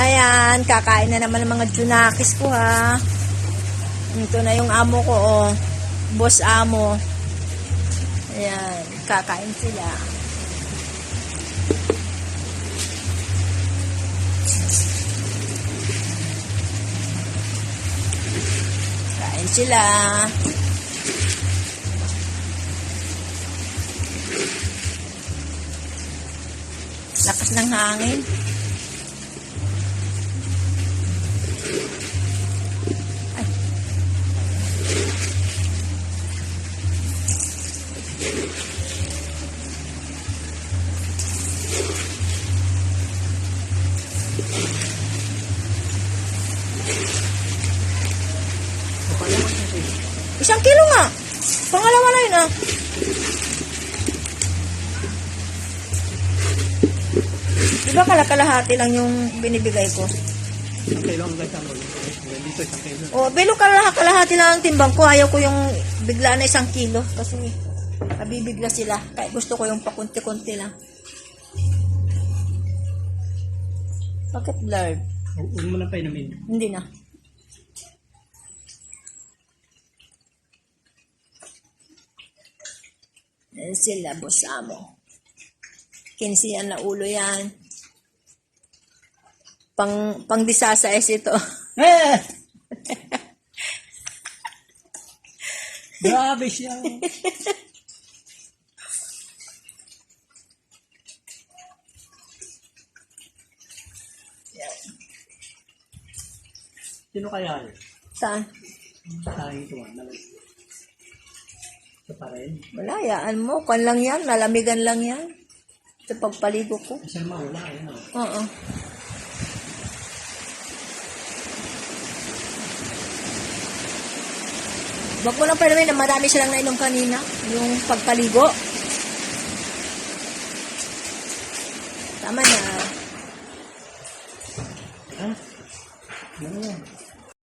Ayan, kakain na naman ng mga junakis ko ha. Ito na yung amo ko, oh. Boss amo. Ayan, kakain sila. Kain sila. Lakas ng hangin. Ay. Isang kilo nga. Pangalawa na yun ah. Diba kalahati lang yung binibigay ko? Okay lang guys, dito isang kilo. O, bilo kalahati lang ang timbang ko. Ayaw ko yung bigla na 1 kilo. Kasi mabibigla sila. Kaya gusto ko yung pakunti-kunti lang. Bakit blurred? Huwag mo na pa inamin. Hindi na. Yan sila, boss amo. 15 yan na ulo yan. Pang disasais ito. Eh! Grabe siya. Sino kaya yun? Saan? Saan ito? Ito pa rin. Wala, yaan mo. Kwan lang yan. Nalamigan lang yan. Sa pagpaligo ko. Isang maula. Oo. Wag mo lang pa naman na marami silang nainom kanina. Yung pagpaligo. Tama na. Ha? Ano yan?